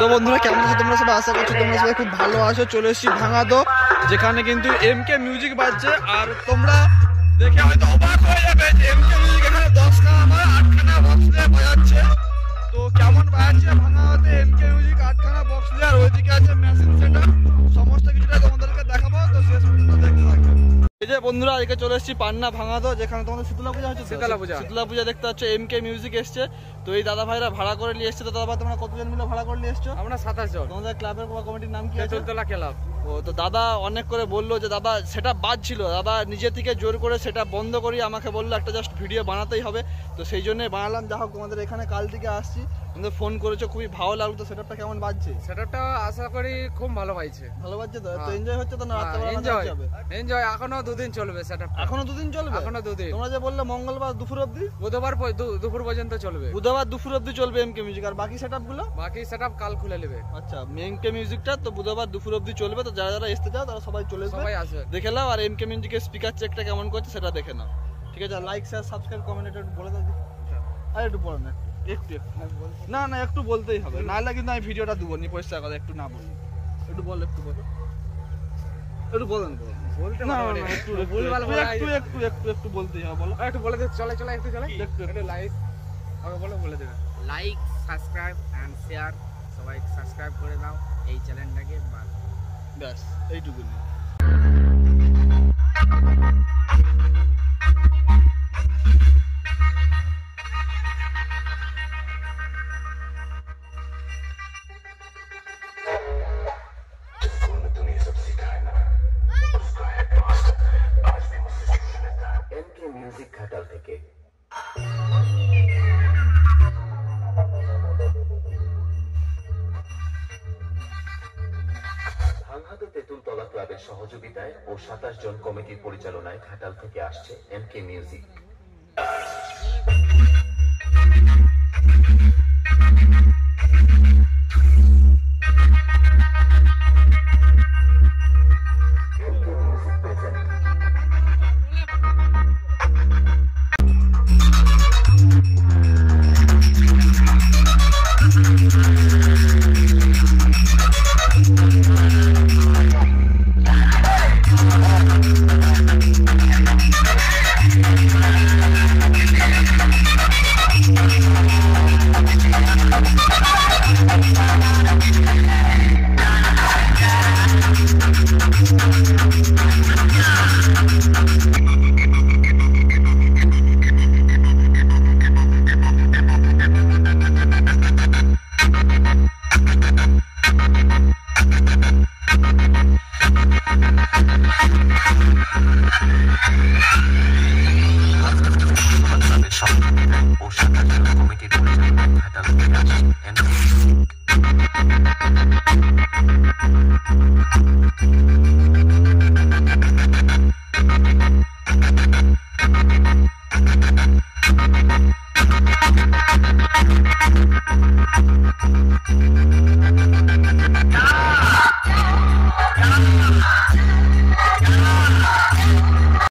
তো বন্ধুরা কেমন আছো তোমরা সবাই? আশা করছি তোমরা সবাই খুব ভালো আছো। চলে এসেছি ভাঙাদো, যেখানে কিন্তু এমকে মিউজিক বাজছে। আর তোমরা দেখে হয়তো অবাক হয়ে যাবে যে এমকে মিউজিক এখানে 10টা আমার 8খানা বক্স দিয়ে বাজাচ্ছে। তো কেমন বাজাচ্ছে ভাঙাদোতে এমকে মিউজিক 8খানা বক্স দিয়ে, আর ওইদিকে আছে মেশিন সেটআপ। সমস্ত কিছুটা তোমাদেরকে দেখাবো, তো শেষ পর্যন্ত দেখতে থাকো। এই যে বন্ধুরা আজকে চলে এসেছি পান্না ভাঙাদো, যেখানে তোমাদের শীতলা পূজা হচ্ছে। শীতলা পূজা দেখতে পাচ্ছ, এমকে মিউজিক এসছে। তো এই দাদা ভাইরা ভাড়া করে নিয়ে এসছে। তো দাদা ভাই তোমরা কতজন মিলে ভাড়া করে নিয়ে এসছো? আমরা 27 জন। তোমাদের ক্লাবের কমিটির নাম কি আছে? তেঁতুলতলা ক্লাব। ও, তো দাদা অনেক করে বললো যে দাদা সেটা বাজছিল, দাদা নিজে থেকে জোর করে সেটা বন্ধ করি আমাকে বললো একটা জাস্ট ভিডিও বানাতেই হবে। তো সেই জন্যই বানালাম। যা হোক, তোমাদের এখানে কাল থেকে আসছি, তোমাদের ফোন করেছো, খুবই ভালো লাগলো। তো সেটআপটা কেমন বাজছে? সেটআপটা আশা করি খুব ভালো বাজছে। ভালো বাজছে তো? তো এনজয় হচ্ছে তো না? এনজয় এখনো 2 দিন চলবে সেটআপটা। এখনো 2 দিন চলবে? এখনো 2 দিন। তোমরা যে বললে মঙ্গলবার দুপুর অবধি, বুধবার দুপুর পর্যন্ত চলবে। বুধবার দুপুর অবধি চলবে এমকে মিউজিক। আর বাকি সেটআপ গুলো? বাকি সেটআপ কাল খুলে নেবে। আচ্ছা, এমকে মিউজিকটা তো বুধবার দুপুর অবধি চলবে। তো যারা যারা আসতে চাও তারা সবাই চলে আসবে, সবাই আসবে, দেখে নাও। আর এমকে মিউজিকের স্পিকার চেকটা কেমন করছে সেটা দেখে নাও, ঠিক আছে? লাইক শেয়ার সাবস্ক্রাইব কমেন্ট একটু বলে দাও। আর একটু বলো না, একটু না না একটু বলতেই হবে, নাহলে কিন্তু আমি ভিডিওটা দেবো নি পয়সা কথা। একটু না বলি, একটু বল, একটু বলো, একটু বলেন বলতে না, একটু ভুলভাল বলা, একটু একটু একটু একটু বলতেই হবে। বলো, একটু বলে দে। চলে চলে একটু চলে একটু লাইক আগে বলে দেবে। লাইক সাবস্ক্রাইব এন্ড শেয়ার, সবাই সাবস্ক্রাইব করে দাও এই চ্যানেলটাকে। ব্যাস এইটুকুনি। এমকে মিউজিক ঘাটাল থেকে ভাঙাদো তেঁতুলতলা ক্লাবের সহযোগিতায় ও 27 জন কমিটির পরিচালনায় ঘাটাল থেকে আসছে এমকে মিউজিক।